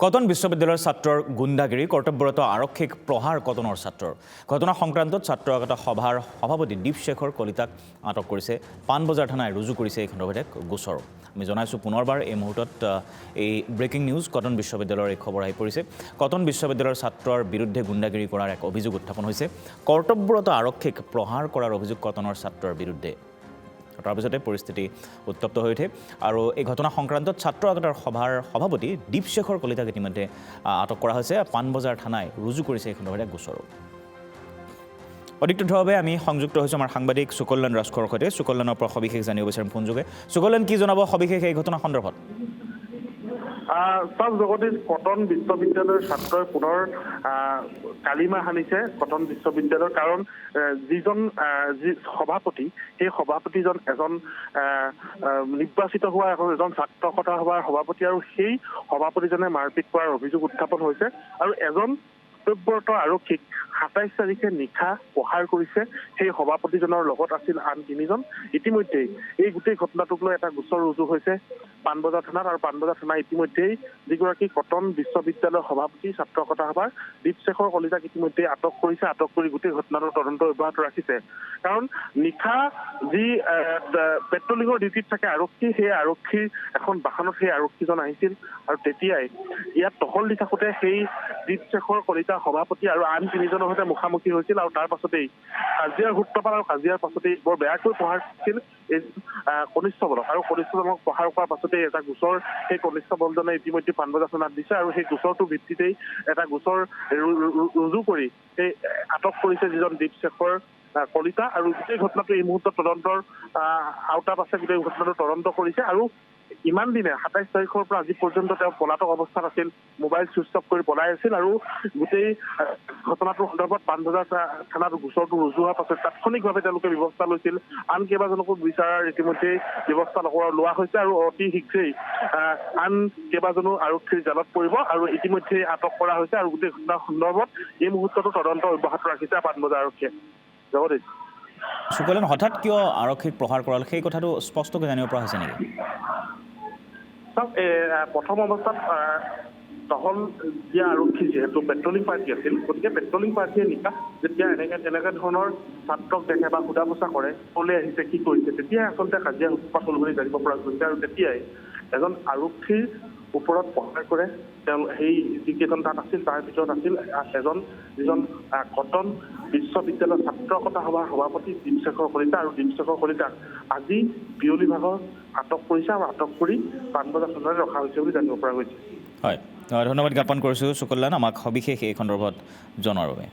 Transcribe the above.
cotton বিশ্ববিদ্যালয়ৰ ছাত্ৰৰ গুণ্ডাগিৰি কৰ্তব্যৰত আৰক্ষীক প্ৰহাৰ কটনৰ ছাত্ৰৰ ঘটনা সংক্ৰান্তত ছাত্ৰ একতা সভাৰ সভাপতি দীপশেখৰ কলিতাক আটক কৰিছে পাণবজাৰ থানায় ৰুজু কৰিছে এই সন্দৰ্ভত এক গোচৰ আমি জনাইছো পুনৰবাৰ এই মুহূৰ্তত এই ব্ৰেকিং নিউজ কটন বিশ্ববিদ্যালয়ৰ এই খবৰ আহি পৰিছে কটন বিশ্ববিদ্যালয়ৰ ছাত্ৰৰ বিৰুদ্ধে গুণ্ডাগিৰি কৰাৰ এক অভিযোগ উত্থাপন হৈছে কৰ্তব্যৰত আৰক্ষীক প্ৰহাৰ কৰাৰ অভিযোগ কটনৰ ছাত্ৰৰ বিৰুদ্ধে তাৰ পিছতে পৰিস্থিতি উত্তপ্ত হৈ উঠে আৰু এই ঘটনা সংক্ৰান্তত ছাত্ৰ একতাৰ সভাৰ সভাপতি দীপশেখৰ কলিতাক ইতিমধ্যে আটক কৰা হৈছে পাণবজাৰ থানায় ৰুজু কৰিছে এই সন্দৰ্ভত এক গোচৰ অধিক তথ্যভাৱে আমি সংযুক্ত হৈছোঁ আমাৰ সাংবাদিক সুকল্যাণ ৰাজখোৱাৰ সৈতে সুকল্যাণৰ পৰা সবিশেষ জানিব বিচাৰিম ফোনযোগে সুকল্যাণ কি জনাব সবিশেষ এই ঘটনা সন্দৰ্ভত সব জগদীশ কটন বিশ্ববিদ্যালয়ৰ ছাত্ৰই পুনৰ কালিমা সানিছে কটন বিশ্ববিদ্যালয়ৰ কাৰণ যিজন সভাপতি সেই সভাপতিজন এজন নিৰ্বাচিত হোৱা এজন ছাত্ৰ একতা সভাৰ সভাপতি আৰু সেই সভাপতিজনে মাৰপিট কৰাৰ অভিযোগ উত্থাপন হৈছে আৰু এজন কৰ্তব্যৰত আৰক্ষীক ২৭ তাৰিখে নিশা প্ৰহাৰ কৰিছে সেই সভাপতিজনৰ লগত আছিল আন তিনিজন ইতিমধ্যেই এই গোটেই ঘটনাটোক লৈ এটা গোচৰ ৰুজু হৈছে পাণবজাৰ থানাত আৰু পাণবজাৰ থানাই ইতিমধ্যেই যিগৰাকী কটন বিশ্ববিদ্যালয়ৰ সভাপতি ছাত্ৰ একতা সভাৰ দীপশেখৰ কলিতাক ইতিমধ্যেই আটক কৰিছে আটক কৰি গোটেই ঘটনাটোৰ তদন্ত অব্যাহত ৰাখিছে কাৰণ নিশা যি পেট্ৰলিঙৰ ডিউটিত থাকে আৰক্ষী সেই আৰক্ষীৰ এখন বাহনত সেই আৰক্ষীজন আহিছিল আৰু তেতিয়াই ইয়াত টহল দি থাকোঁতে সেই দীপশেখৰ কলিতা সভাপতি আৰু আন তিনিজনৰ সৈতে মুখামুখি হৈছিল আৰু তাৰ পাছতেই কাজিয়াৰ সূত্ৰপাত আৰু কাজিয়াৰ পাছতেই বৰ বেয়াকৈ প্ৰহাৰ কৰিছিল এই কনিষ্ঠবলক আৰু কনিষ্ঠজনক প্ৰহাৰ কৰাৰ পাছতেই এটা গোচৰ সেই কনিষ্ঠবলজনে ইতিমধ্যে পাণবজাৰ থানাত দিছে আৰু সেই গোচৰটোৰ ভিত্তিতেই এটা গোচৰ ৰুজু কৰি সেই আটক কৰিছে যিজন দীপশেখৰ কলিতা আৰু গোটেই ঘটনাটো এই মুহূৰ্তত তদন্তৰ আওতাত আছে গোটেই ঘটনাটো তদন্ত কৰিছে আৰু ইমান দিনে ২৭ তাৰিখৰ পৰা আজি পৰ্যন্ত তেওঁ পলাতক অৱস্থাত আছিল মোবাইল চুইচ অফ কৰি পলাই আছিল আৰু গোটেই ঘটনাটোৰ সন্দৰ্ভত পাণবজাৰ থানাত গোচৰটো ৰুজু হোৱাৰ পাছত তাৎক্ষণিকভাৱে তেওঁলোকে ব্যৱস্থা লৈছিল আন কেইবাজনকো বিচাৰাৰ ইতিমধ্যে ব্যৱস্থা লোৱা হৈছে আৰু অতি শীঘ্ৰেই আন কেইবাজনো আৰক্ষীৰ জালত পৰিব আৰু ইতিমধ্যে আটক কৰা হৈছে আৰু গোটেই ঘটনাৰ সন্দৰ্ভত এই মুহূৰ্ততো তদন্ত অব্যাহত ৰাখিছে পাণবজাৰ আৰক্ষীয়ে জগদীশ সুকল্যাণ হঠাৎ কিয় আৰক্ষীক প্ৰহাৰ কৰাল সেই কথাটো স্পষ্টকৈ জানিব পৰা হৈছে নেকি প্ৰথম অৱস্থাত টহল দিয়া আৰক্ষী যিহেতু পেট্ৰলিং পাৰ্টি আছিল গতিকে পেট্ৰলিং পাৰ্টীয়ে নিশা যেতিয়া এনেকে ধৰণৰ ছাত্ৰক দেখে বা সোধা পোছা কৰে ক'লৈ আহিছে কি কৰিছে তেতিয়াই আচলতে কাজিয়া সূত্ৰপাত হ'ল বুলি জানিব পৰা গৈছে আৰু তেতিয়াই এজন আৰক্ষীৰ ওপৰত প্ৰহাৰ কৰে তেওঁ সেই যিকেইজন তাত আছিল তাৰ ভিতৰত আছিল যিজন কটন বিশ্ববিদ্যালয়ৰ ছাত্ৰ একতা সভাৰ সভাপতি দীপশেখৰ কলিতা আৰু দীপশেখৰ কলিতাক আজি বিয়লি ভাগত আটক কৰিছে আৰু আটক কৰি পাণবজাৰ থানাত ৰখা হৈছে বুলি জানিব পৰা গৈছে হয় ধন্যবাদ জ্ঞাপন কৰিছোঁ সুকল্যাণ আমাক সবিশেষ এই সন্দৰ্ভত জনোৱাৰ বাবে